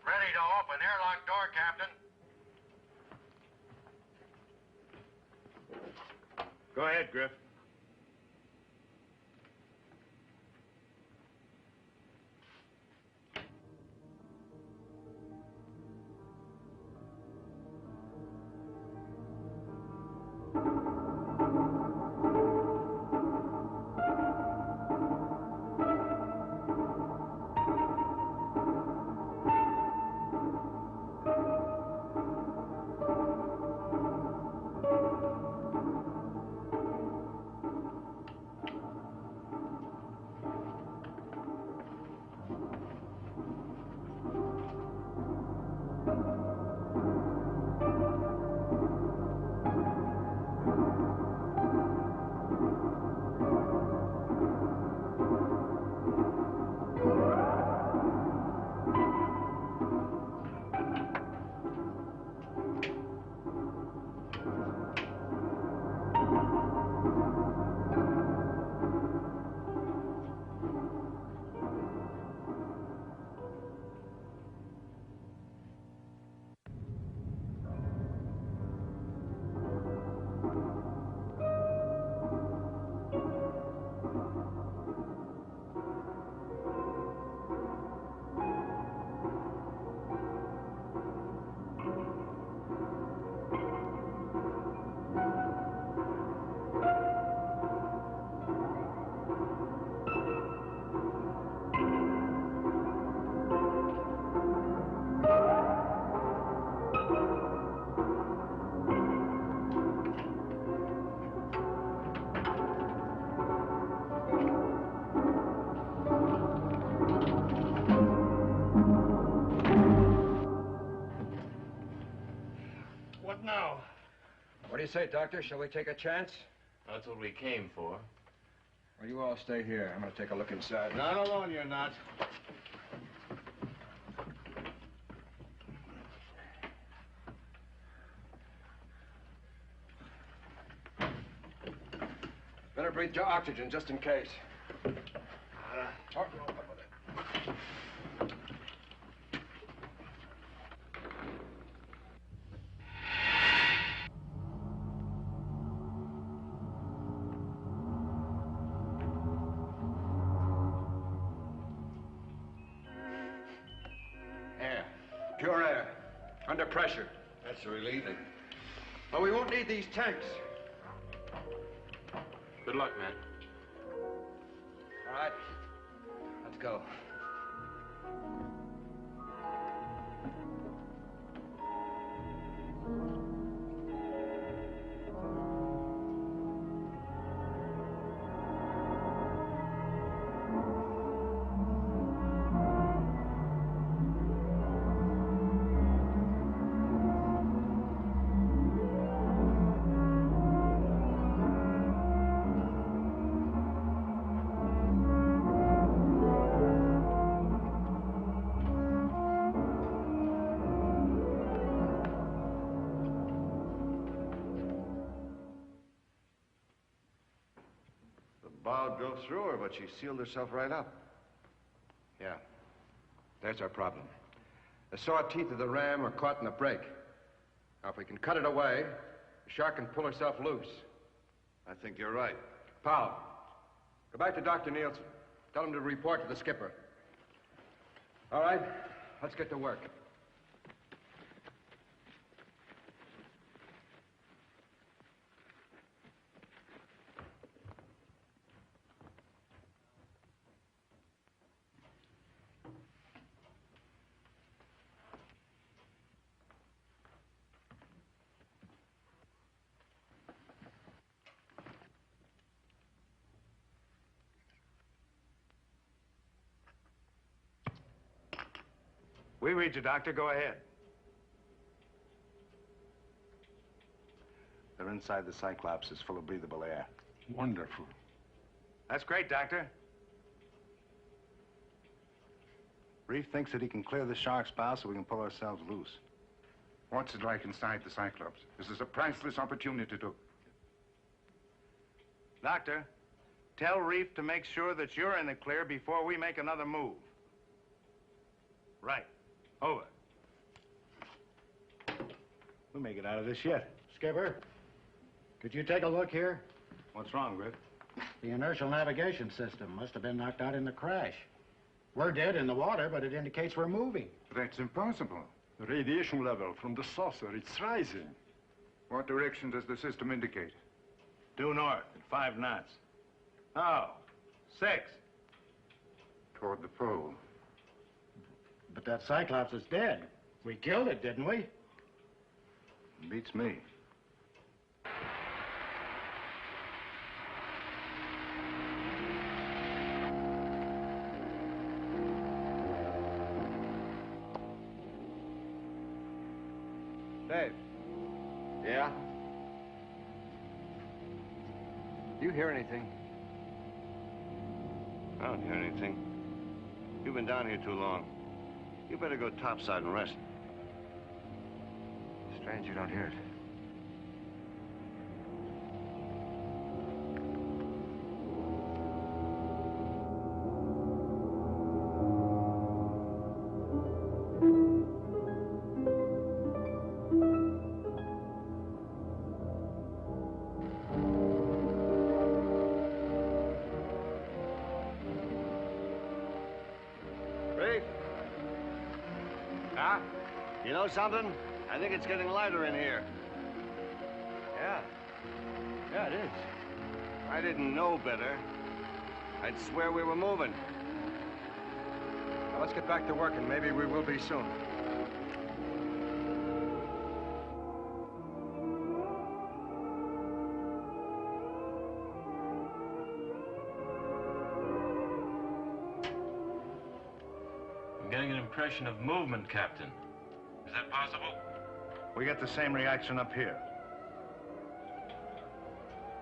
Ready to open. Airlock door, Captain. Go ahead, Griff. What now? What do you say, Doctor? Shall we take a chance? That's what we came for. Well, you all stay here. I'm going to take a look inside. Not alone, you're not. Better breathe your oxygen just in case. Air. Pure air. Under pressure. That's relieving. But we won't need these tanks. Good luck, man. All right. Let's go. bow drove through her, but she sealed herself right up. Yeah. That's our problem. The saw teeth of the ram are caught in the break. Now, if we can cut it away, the shark can pull herself loose. I think you're right. Powell, go back to Dr. Nielsen. Tell him to report to the skipper. All right, let's get to work. We read you, Doctor. Go ahead. They're inside the Cyclops. It's full of breathable air. Wonderful. That's great, Doctor. Reef thinks that he can clear the shark's bow so we can pull ourselves loose. What's it like inside the Cyclops? This is a priceless opportunity to... Doctor, tell Reef to make sure that you're in the clear before we make another move. Right. Over. We'll make it out of this yet. Skipper, could you take a look here? What's wrong, Grit? The inertial navigation system must have been knocked out in the crash. We're dead in the water, but it indicates we're moving. That's impossible. The radiation level from the saucer, it's rising. What direction does the system indicate? Due north at 5 knots. Oh, 6. Toward the pole. But that Cyclops is dead. We killed it, didn't we? Beats me. Dave. Yeah? Do you hear anything? I don't hear anything. You've been down here too long. You better go topside and rest. Strange you don't hear it. You know something? I think it's getting lighter in here. Yeah. Yeah, it is. I didn't know better. I'd swear we were moving. Now, let's get back to work, and maybe we will be soon. I'm getting an impression of movement, Captain. Is that possible? We get the same reaction up here.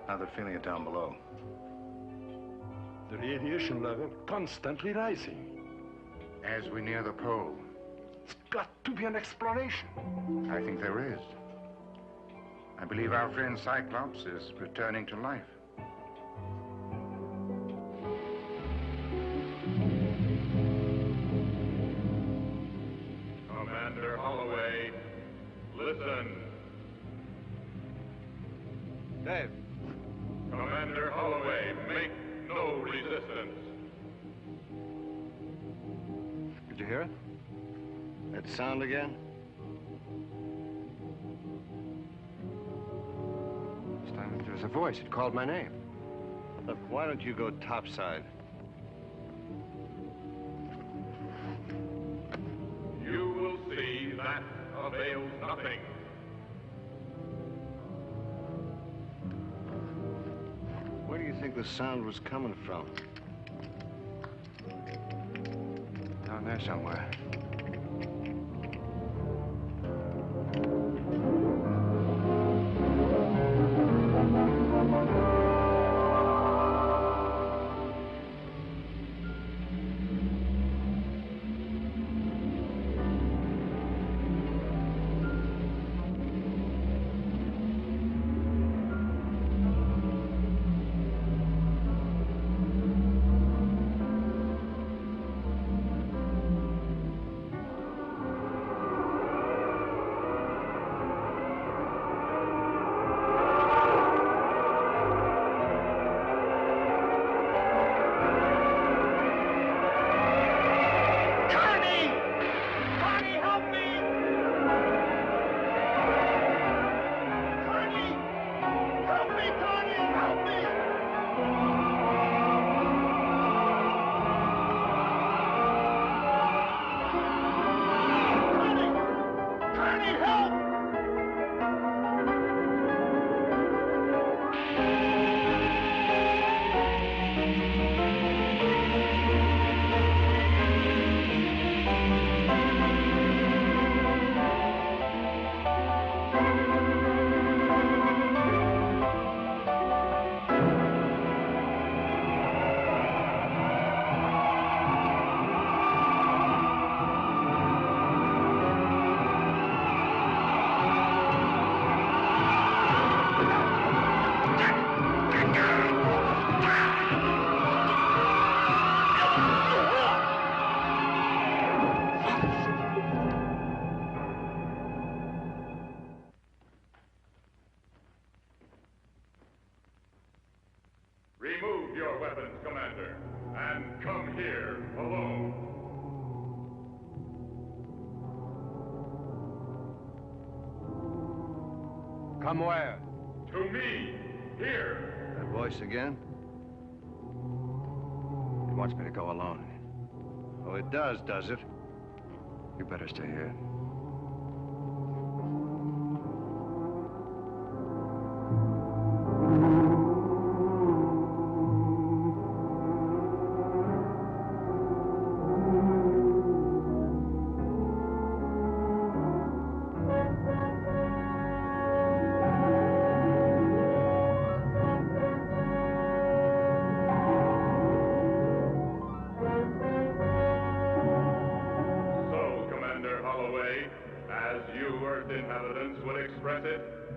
Now they're feeling it down below. The radiation level constantly rising. As we near the pole. It's got to be an explanation. I think there is. I believe our friend Cyclops is returning to life. Commander Holloway, listen. Dave. Commander Holloway, make no resistance. Did you hear it? That sound again? This time there was a voice. It called my name. Look, why don't you go topside? You will see that avails nothing. Where do you think the sound was coming from? Down there somewhere. your weapons, Commander, and come here alone. Come where? To me, here. That voice again? He wants me to go alone. Oh, it does it? You better stay here.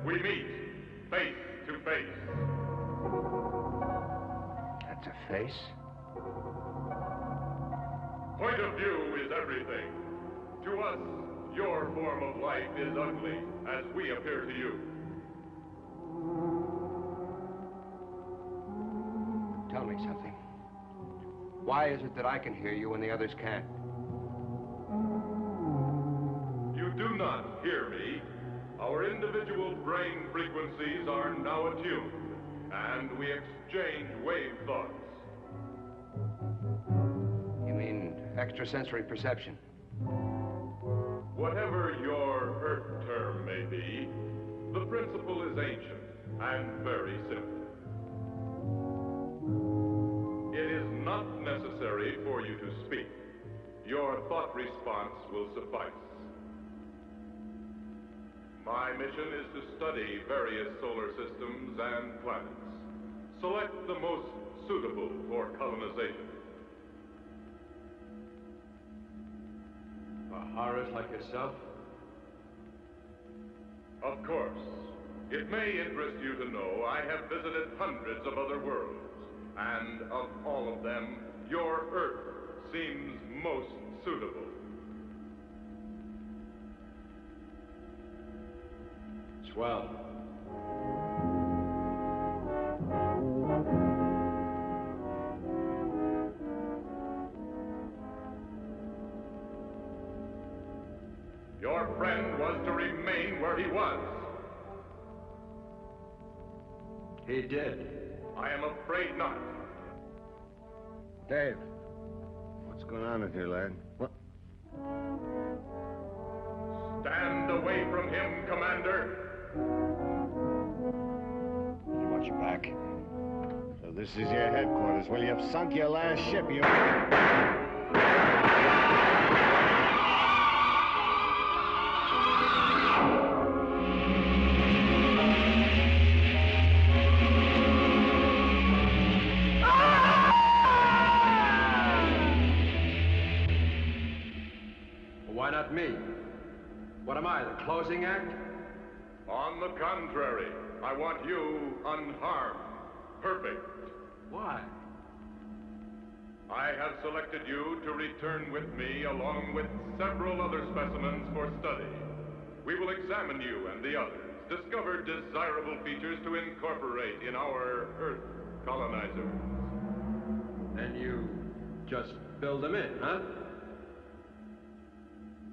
We meet face to face. That's a face? Point of view is everything. To us, your form of life is ugly, as we appear to you. Tell me something. Why is it that I can hear you when the others can't? You do not hear me. Our individual brain frequencies are now attuned, and we exchange wave thoughts. You mean extrasensory perception? Whatever your Earth term may be, the principle is ancient and very simple. It is not necessary for you to speak. Your thought response will suffice. My mission is to study various solar systems and planets. Select the most suitable for colonization. For horrors like yourself? Of course. It may interest you to know I have visited hundreds of other worlds, and of all of them, your Earth seems most suitable. Swell. Your friend was to remain where he was. He did. I am afraid not. Dave. What's going on in here, lad? What? Stand away from him, Commander. He wants you back. So this is your headquarters. Well, you've sunk your last ship, you... Why not me? What am I, the closing act? On the contrary, I want you unharmed. Perfect. Why? I have selected you to return with me along with several other specimens for study. We will examine you and the others, discover desirable features to incorporate in our Earth colonizers. And you just build them in, huh?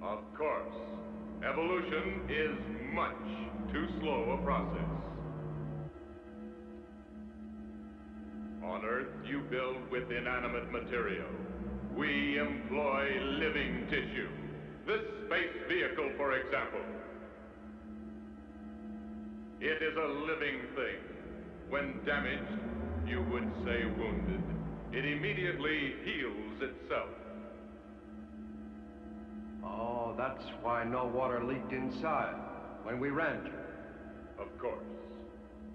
Of course. Evolution is much too slow a process. On Earth, you build with inanimate material. We employ living tissue. This space vehicle, for example. It is a living thing. When damaged, you would say wounded. It immediately heals itself. Oh, that's why no water leaked inside when we rammed you. Of course.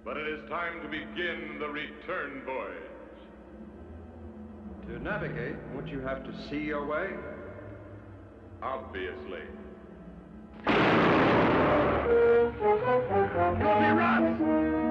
But it is time to begin the return voyage. To navigate, won't you have to see your way? Obviously. You'll be rough!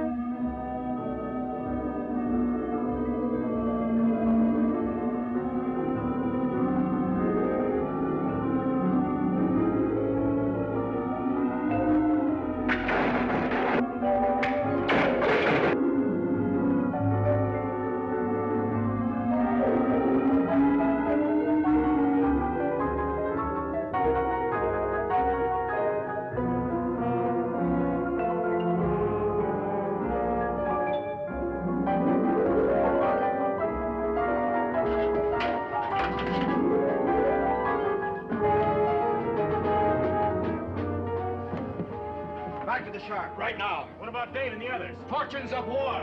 Back to the shark, right now. What about Dave and the others? Fortunes of war.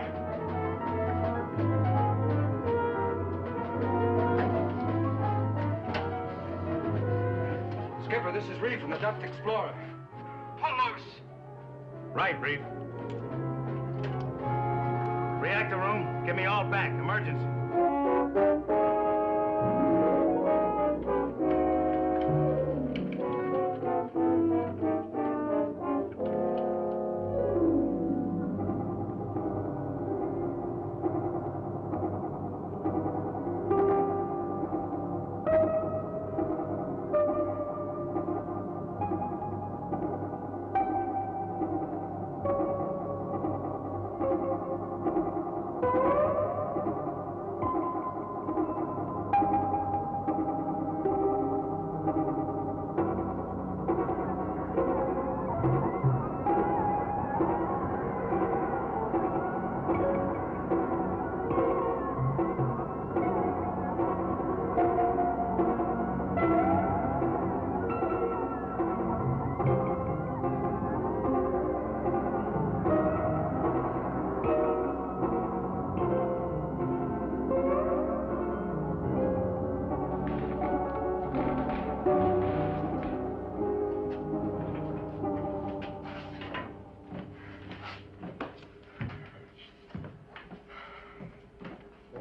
Skipper, this is Reeve from the Depth Explorer. Pull loose. Right, Reeve. Reactor room, get me all back. Emergency.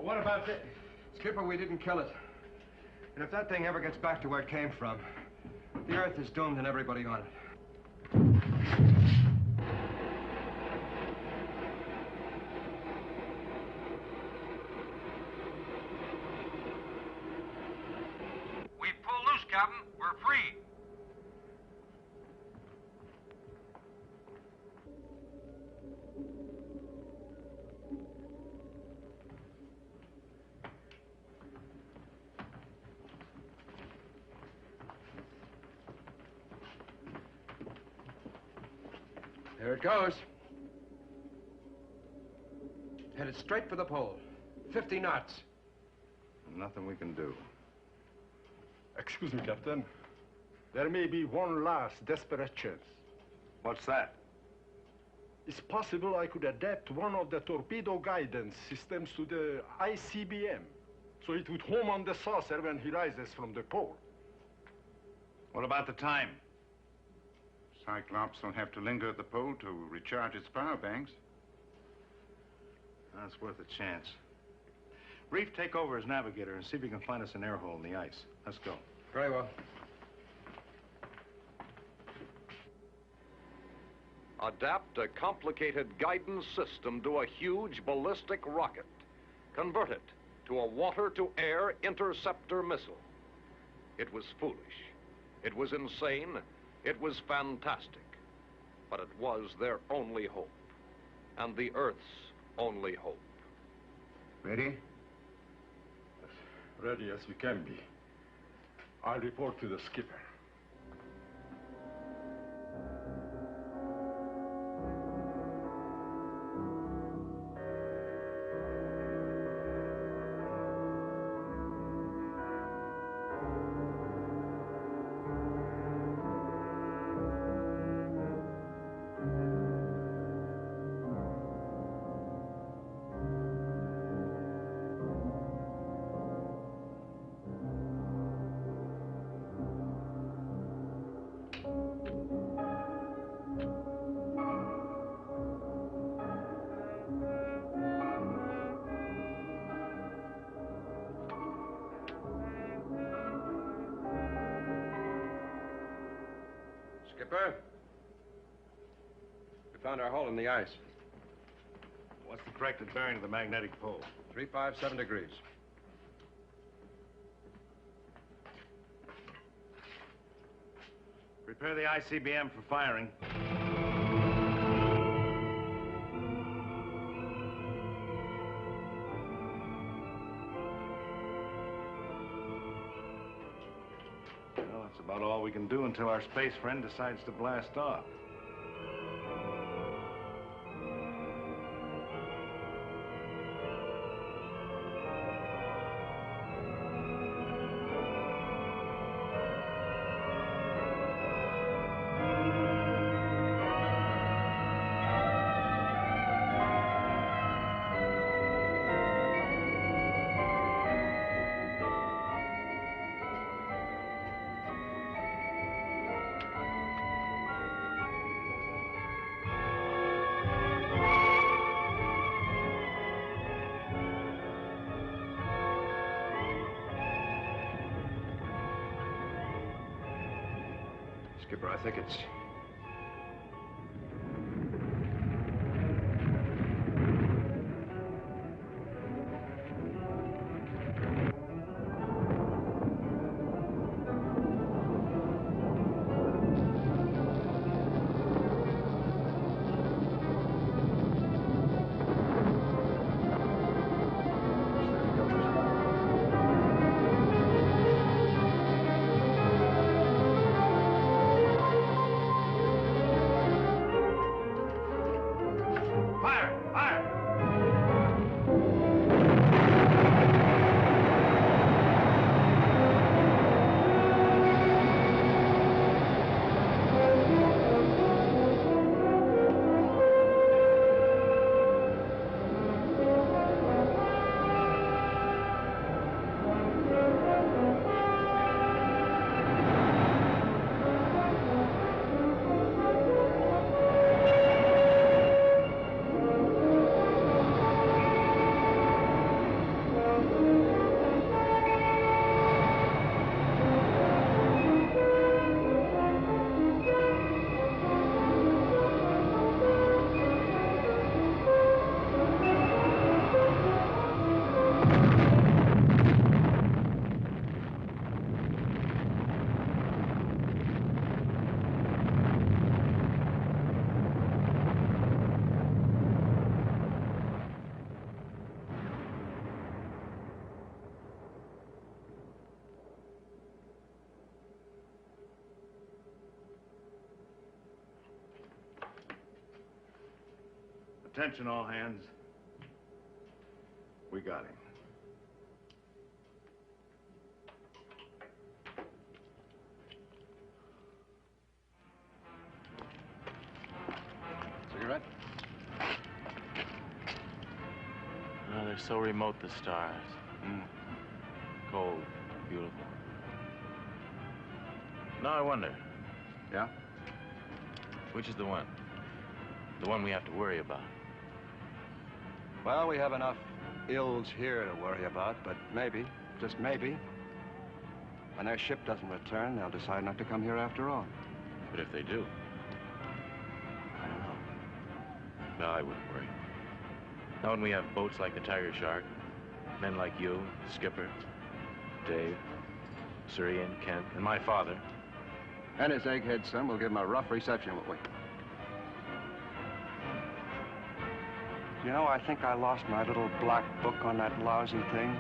What about this? Skipper, we didn't kill it. And if that thing ever gets back to where it came from, the Earth is doomed and everybody on it. We pull loose, Captain. We're free. There it goes. Headed straight for the pole. 50 knots. Nothing we can do. Excuse me, Captain. There may be one last desperate chance. What's that? It's possible I could adapt one of the torpedo guidance systems to the ICBM, so it would home on the saucer when he rises from the pole. What about the time? Cyclops will have to linger at the pole to recharge its power banks. That's worth a chance. Reef, take over as navigator and see if you can find us an air hole in the ice. Let's go. Very well. Adapt a complicated guidance system to a huge ballistic rocket. Convert it to a water-to-air interceptor missile. It was foolish. It was insane. It was fantastic. But it was their only hope. And the Earth's only hope. Ready? As ready as we can be. I'll report to the skipper. Skipper? We found our hole in the ice. What's the corrected bearing of the magnetic pole? 357 degrees. Prepare the ICBM for firing. Well, that's about all we can do until our space friend decides to blast off. Skipper, I think it's... Attention, all hands. We got him. Cigarette? Oh, they're so remote, the stars. Cold, beautiful. Now I wonder. Yeah? Which is the one? The one we have to worry about. Well, we have enough ills here to worry about, but maybe, just maybe, when their ship doesn't return, they'll decide not to come here after all. But if they do? I don't know. No, I wouldn't worry. Not when we have boats like the Tiger Shark, men like you, Skipper, Dave, Surrey and Kent, and my father. And his egghead son will give him a rough reception, won't we? You know, I think I lost my little black book on that lousy thing.